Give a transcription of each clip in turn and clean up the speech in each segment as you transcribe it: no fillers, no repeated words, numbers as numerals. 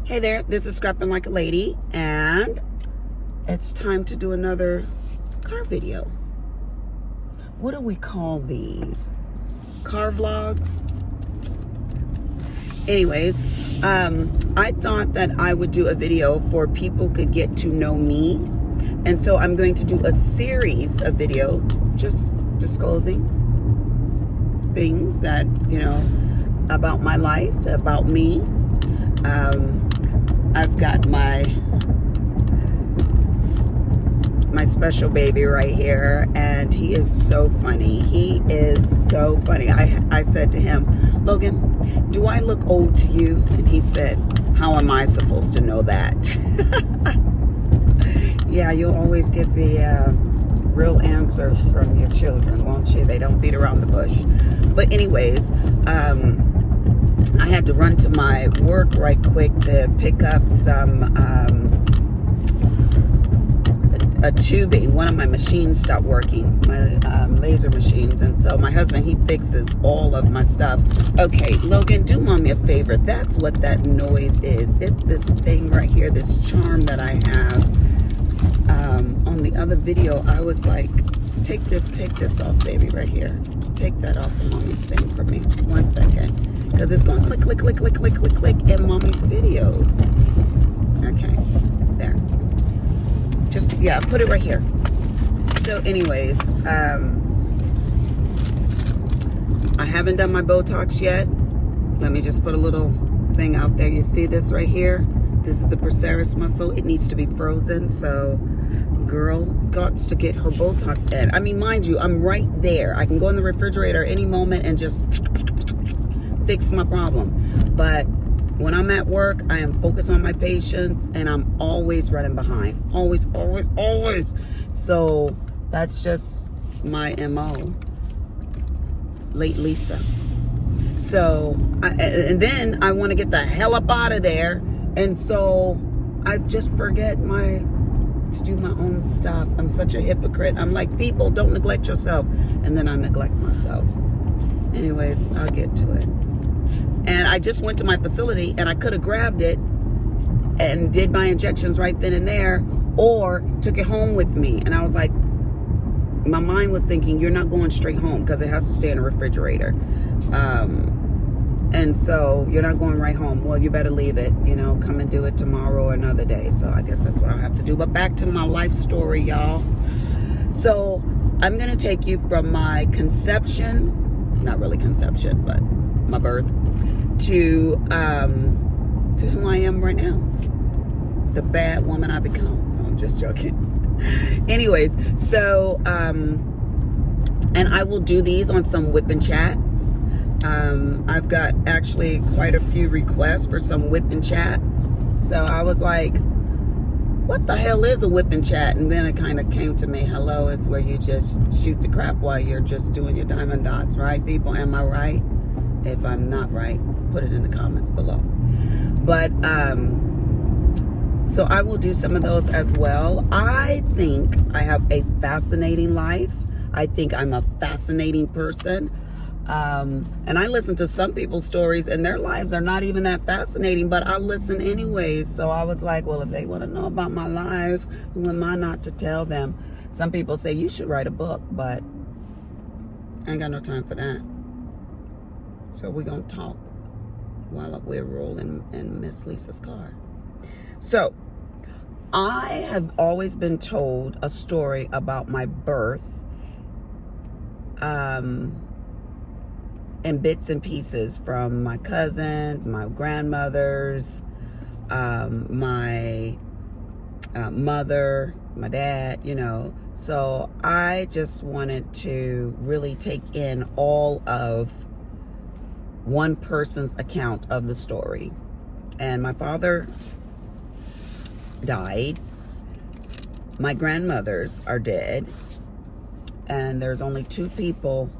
Hey there, this is Scrapping Like a Lady, and it's time to do another car video. What do we call these? Car vlogs? Anyways, I thought that I would do a video for people could get to know me. And so I'm going to do a series of videos just disclosing things that, about my life, about me. I've got my special baby right here, and he is so funny. He is so funny. I said to him, Logan, do I look old to you? And he said, how am I supposed to know that? Yeah, you'll always get the real answers from your children, won't you? They don't beat around the bush. But anyways, I had to run to my work right quick to pick up some a tubing. One of my machines stopped working, my laser machines, and so my husband, he fixes all of my stuff. Okay, Logan, do mommy a favor. That's what that noise is. It's this thing right here, this charm that I have. On the other video, I was like, take this off, baby, right here. Take that off of mommy's thing for me. 1 second. Because it's going click, click, click, click, click, click, click in mommy's videos. Okay, there. Just, yeah, put it right here. So anyways, I haven't done my Botox yet. Let me just put a little thing out there. You see this right here? This is the procerus muscle. It needs to be frozen, so girl got to get her Botox in. I mean, mind you, I'm right there. I can go in the refrigerator any moment and just fix my problem. But when I'm at work, I am focused on my patients, and I'm always running behind. Always, always, always. So that's just my MO. Late Lisa. So, and then I want to get the hell up out of there. And so I just forget to do my own stuff. I'm such a hypocrite. I'm like, people, don't neglect yourself. And then I neglect myself. Anyways, I'll get to it. And I just went to my facility, and I could have grabbed it and did my injections right then and there, or took it home with me. And I was like, my mind was thinking, you're not going straight home because it has to stay in the refrigerator. And so you're not going right home. Well, you better leave it, come and do it tomorrow or another day. So I guess that's what I'll have to do. But back to my life story, y'all. So I'm going to take you from my conception, not really conception, but my birth, to who I am right now. The bad woman I become. No, I'm just joking. Anyways, so, and I will do these on some whipping chats. I've got actually quite a few requests for some whipping chats. So I was like, what the hell is a whipping chat? And then it kind of came to me, hello, it's where you just shoot the crap while you're just doing your diamond dots, right, people? Am I right? If I'm not right, put it in the comments below. But, so I will do some of those as well. I think I have a fascinating life. I think I'm a fascinating person. And I listen to some people's stories, and their lives are not even that fascinating, but I listen anyways. So I was like, well, if they want to know about my life, who am I not to tell them? Some people say you should write a book, but I ain't got no time for that. So we're going to talk while we're rolling in Miss Lisa's car. So I have always been told a story about my birth, in bits and pieces from my cousin, my grandmothers, my mother, my dad, So I just wanted to really take in all of one person's account of the story. And my father died. My grandmothers are dead. And there's only 2 people.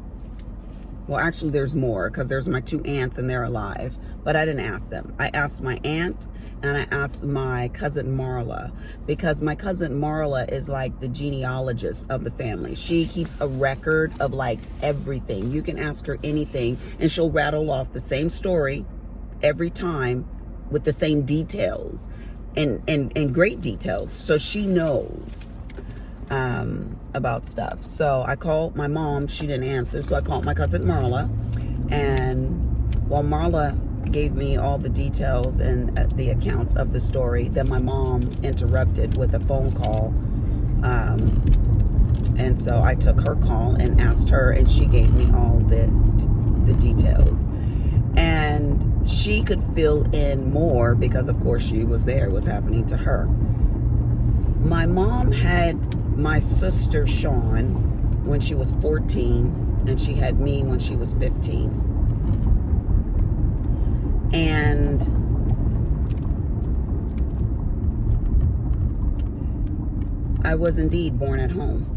Well, actually, there's more, because there's my 2 aunts, and they're alive. But I didn't ask them. I asked my aunt, and I asked my cousin Marla, because my cousin Marla is like the genealogist of the family. She keeps a record of like everything. You can ask her anything, and she'll rattle off the same story every time with the same details and great details. So she knows about stuff. So I called my mom. She didn't answer. So I called my cousin Marla. And while Marla gave me all the details and the accounts of the story, then my mom interrupted with a phone call. And so I took her call and asked her, and she gave me all the details. And she could fill in more because, of course, she was there. It was happening to her. My mom had my sister Sean when she was 14, and she had me when she was 15. And I was indeed born at home.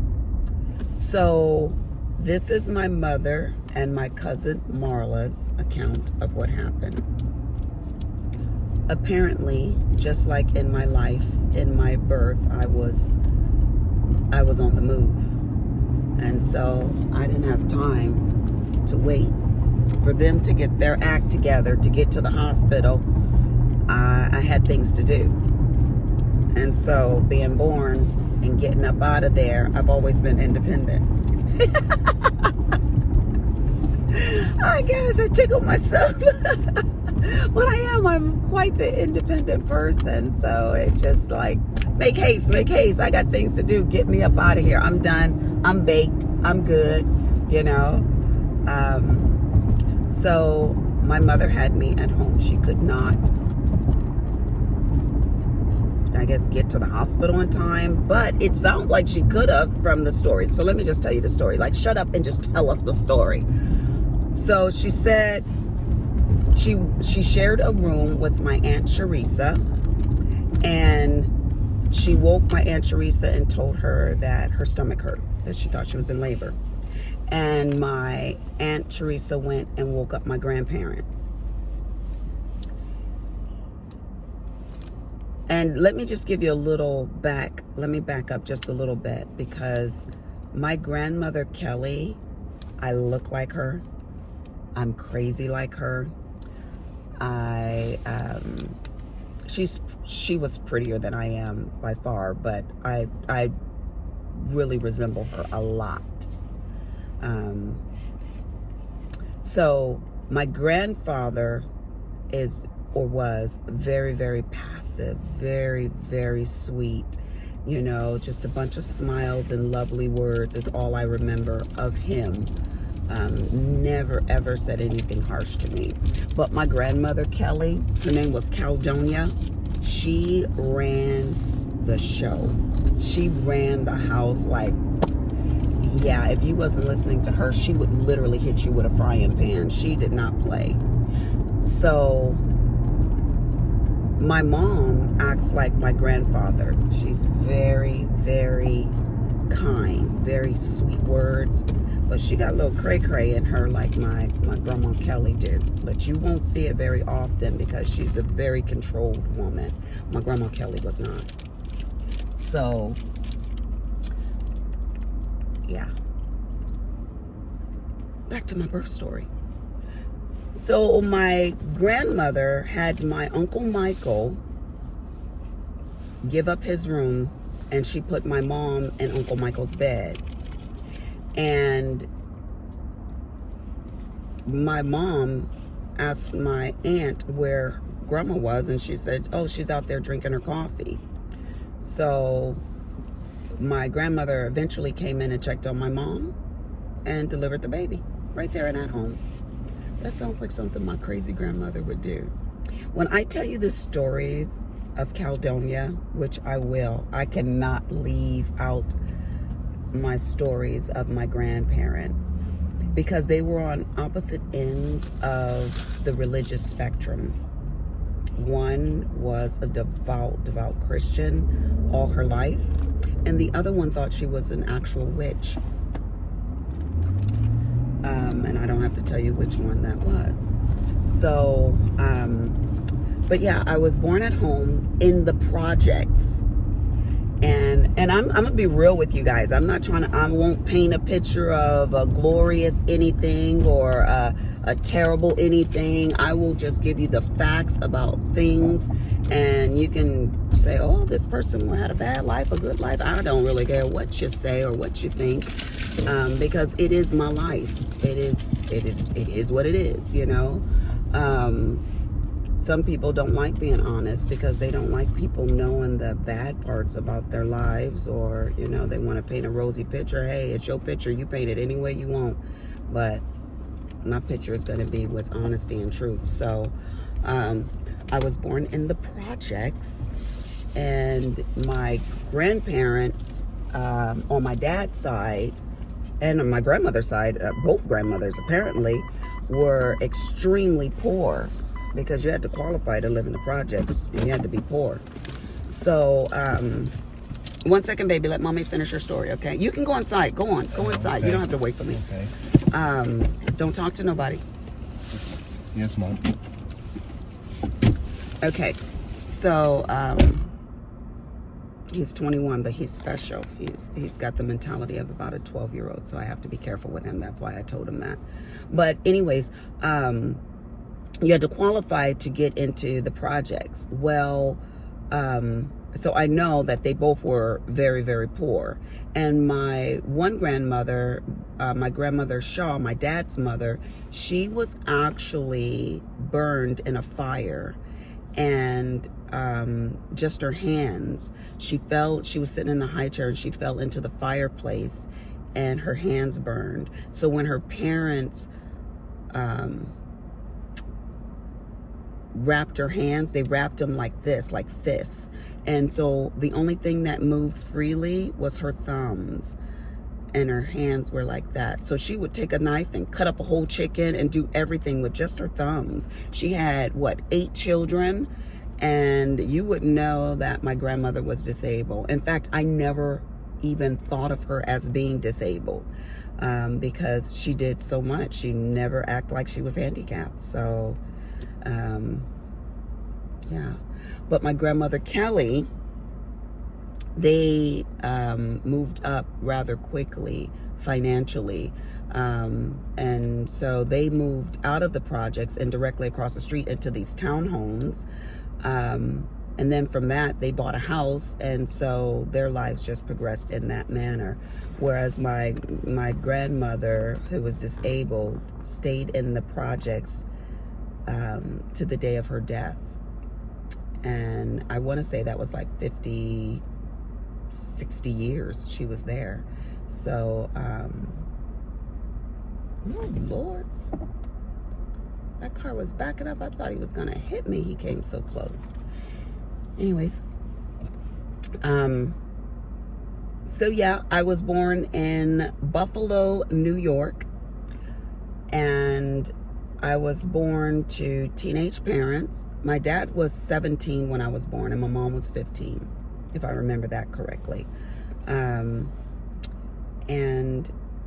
So this is my mother and my cousin Marla's account of what happened. Apparently, just like in my life, in my birth, I was on the move. And so I didn't have time to wait for them to get their act together to get to the hospital. I had things to do. And so being born and getting up out of there, I've always been independent. Oh gosh, I tickled myself. But I'm quite the independent person. So it just like, make haste. I got things to do. Get me up out of here. I'm done. I'm baked. I'm good. You know. So my mother had me at home. She could not, I guess, get to the hospital in time, but it sounds like she could have from the story. So let me just tell you the story. Like, shut up and just tell us the story. So she said she shared a room with my Aunt Sharisa, and she woke my Aunt Sharisa and told her that her stomach hurt, that she thought she was in labor. And my Aunt Teresa went and woke up my grandparents. And let me just give you a little let me back up just a little bit, because my grandmother Kelly, I look like her. I'm crazy like her. She was prettier than I am by far, but I really resemble her a lot. So my grandfather was very, very passive, very, very sweet, you know, just a bunch of smiles and lovely words is all I remember of him. Never ever said anything harsh to me. But my grandmother Kelly, her name was Caldonia, she ran the show. She ran the house like, yeah, if you wasn't listening to her, she would literally hit you with a frying pan. She did not play. So my mom acts like my grandfather. She's very, very kind, very sweet words, but she got a little cray-cray in her like my grandma Kelly did. But you won't see it very often because she's a very controlled woman. My grandma Kelly was not. So yeah, back to my birth story. So my grandmother had my Uncle Michael give up his room, and she put my mom in Uncle Michael's bed. And my mom asked my aunt where grandma was, and she said, oh, she's out there drinking her coffee. So my grandmother eventually came in and checked on my mom and delivered the baby right there and at home. That sounds like something my crazy grandmother would do. When I tell you the stories of Caldonia, which I will, I cannot leave out my stories of my grandparents, because they were on opposite ends of the religious spectrum. One was a devout Christian all her life, and the other one thought she was an actual witch. And I don't have to tell you which one that was. So, but yeah, I was born at home in the projects. And And I'm gonna be real with you guys. I won't paint a picture of a glorious anything or a terrible anything. I will just give you the facts about things, and you can say, oh, this person had a bad life, a good life. I don't really care what you say or what you think, because it is my life. It is what it is, you know. Some people don't like being honest because they don't like people knowing the bad parts about their lives, or, you know, they want to paint a rosy picture. Hey, it's your picture. You paint it any way you want. But my picture is going to be with honesty and truth. So I was born in the projects, and my grandparents on my dad's side and on my grandmother's side, both grandmothers apparently, were extremely poor, because you had to qualify to live in the projects, and you had to be poor. So, 1 second, baby. Let mommy finish her story, okay? You can go inside. Go on. Go inside. Okay. You don't have to wait for me. Okay. Don't talk to nobody. Yes, Mom. Okay. So, he's 21, but he's special. He's got the mentality of about a 12-year-old, so I have to be careful with him. That's why I told him that. But anyways, you had to qualify to get into the projects. Well, so I know that they both were very, very poor. And my one grandmother, my grandmother Shaw, my dad's mother, she was actually burned in a fire. And just her hands, she was sitting in the high chair, and she fell into the fireplace, and her hands burned. So when her parents wrapped her hands, they wrapped them like this, like fists. And so the only thing that moved freely was her thumbs, and her hands were like that. So she would take a knife and cut up a whole chicken and do everything with just her thumbs. She had, 8 children, and you would know that my grandmother was disabled. In fact, I never even thought of her as being disabled, because she did so much. She never acted like she was handicapped. So yeah. But my grandmother Kelly, they moved up rather quickly financially, and so they moved out of the projects and directly across the street into these townhomes, and then from that they bought a house, and so their lives just progressed in that manner. Whereas my grandmother, who was disabled, stayed in the projects to the day of her death. And I want to say that was like 50, 60 years she was there. So, oh Lord, that car was backing up. I thought he was going to hit me. He came so close. Anyways, so yeah, I was born in Buffalo, New York, and I was born to teenage parents. My dad was 17 when I was born, and my mom was 15, if I remember that correctly. And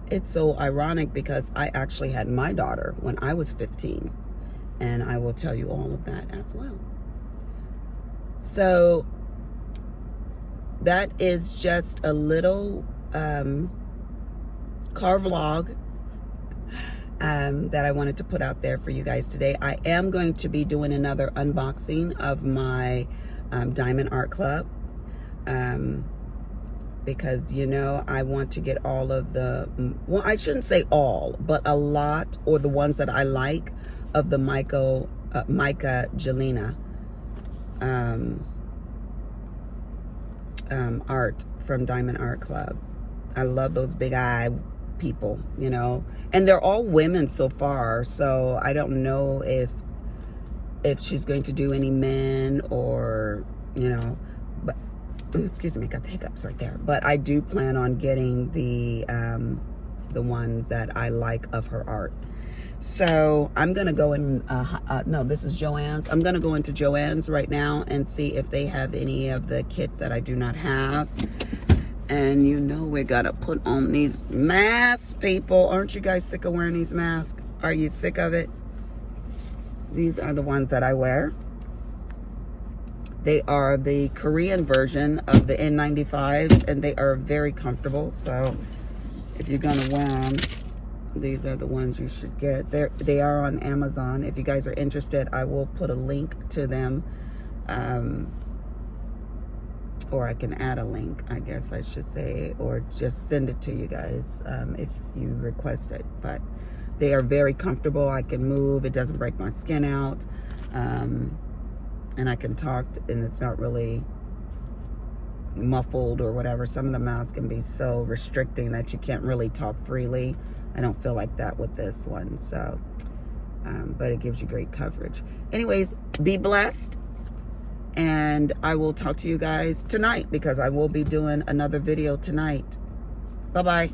it's so ironic because I actually had my daughter when I was 15, and I will tell you all of that as well. So that is just a little car vlog that I wanted to put out there for you guys today. I am going to be doing another unboxing of my Diamond Art Club, because, you know, I want to get all of the, well, I shouldn't say all, but a lot, or the ones that I like, of the Micah Jelena art from Diamond Art Club. I love those big eye people, you know, and they're all women so far, so I don't know if she's going to do any men, or, you know, but excuse me, got the hiccups right there. But I do plan on getting the ones that I like of her art. So I'm gonna go in, no, this is Joann's. I'm gonna go into Joann's right now and see if they have any of the kits that I do not have. And you know, we gotta put on these masks, people. Aren't you guys sick of wearing these masks? Are you sick of it? These are the ones that I wear. They are the Korean version of the N95s, and they are very comfortable. So if you're gonna wear them, these are the ones you should get. They are on Amazon. If you guys are interested, I will put a link to them, or I can add a link, I guess I should say, or just send it to you guys if you request it. But they are very comfortable. I can move. It doesn't break my skin out. And I can talk, and it's not really muffled or whatever. Some of the masks can be so restricting that you can't really talk freely. I don't feel like that with this one. So, but it gives you great coverage. Anyways, be blessed. And I will talk to you guys tonight, because I will be doing another video tonight. Bye-bye.